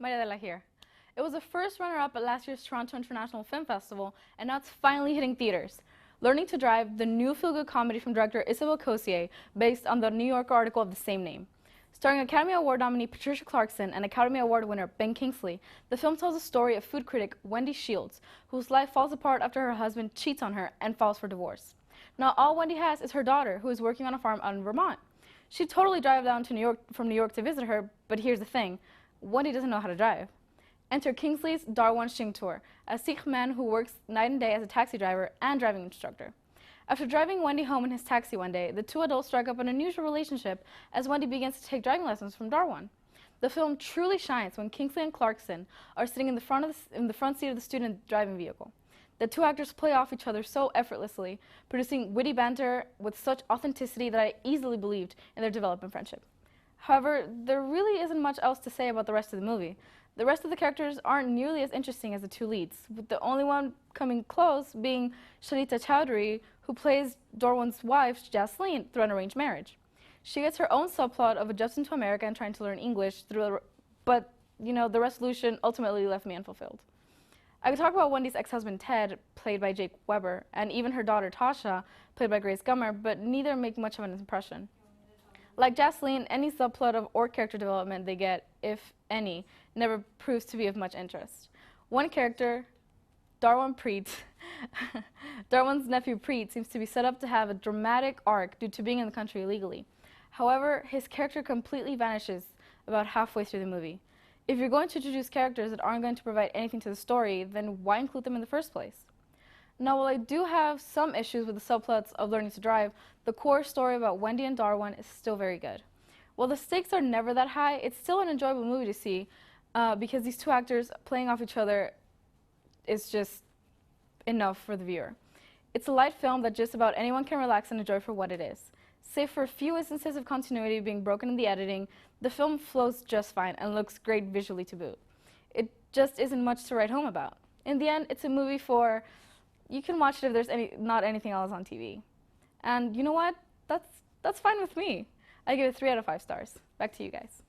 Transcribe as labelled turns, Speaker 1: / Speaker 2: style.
Speaker 1: Maria de la here. It was the first runner-up at last year's Toronto International Film Festival, and now it's finally hitting theaters. Learning to Drive, the new feel-good comedy from director Isabelle Cossier, based on the New Yorker article of the same name. Starring Academy Award nominee Patricia Clarkson and Academy Award winner Ben Kingsley, the film tells the story of food critic Wendy Shields, whose life falls apart after her husband cheats on her and files for divorce. Now, all Wendy has is her daughter, who is working on a farm out in Vermont. She'd totally drive down to New York from New York to visit her, but here's the thing: Wendy doesn't know how to drive. Enter Kingsley's Darwan Singh Tour, a Sikh man who works night and day as a taxi driver and driving instructor. After driving Wendy home in his taxi one day, the two adults strike up an unusual relationship as Wendy begins to take driving lessons from Darwan. The film truly shines when Kingsley and Clarkson are sitting in the front seat of the student driving vehicle. The two actors play off each other so effortlessly, producing witty banter with such authenticity that I easily believed in their developing friendship. However, there really isn't much else to say about the rest of the movie. The rest of the characters aren't nearly as interesting as the two leads, with the only one coming close being Sharita Chowdhury, who plays Darwan's wife, Jasleen, through an arranged marriage. She gets her own subplot of adjusting to America and trying to learn English, but the resolution ultimately left me unfulfilled. I could talk about Wendy's ex-husband Ted, played by Jake Weber, and even her daughter Tasha, played by Grace Gummer, but neither make much of an impression. Like Jasleen, any subplot or character development they get, if any, never proves to be of much interest. One character, Darwan Preet, Darwan's nephew Preet, seems to be set up to have a dramatic arc due to being in the country illegally. However, his character completely vanishes about halfway through the movie. If you're going to introduce characters that aren't going to provide anything to the story, then why include them in the first place? Now, while I do have some issues with the subplots of Learning to Drive, the core story about Wendy and Darwan is still very good. While the stakes are never that high, it's still an enjoyable movie to see because these two actors playing off each other is just enough for the viewer. It's a light film that just about anyone can relax and enjoy for what it is. Save for a few instances of continuity being broken in the editing, the film flows just fine and looks great visually to boot. It just isn't much to write home about. In the end, it's a movie you can watch it if there's not anything else on TV. And you know what? That's fine with me. I give it 3 out of 5 stars. Back to you guys.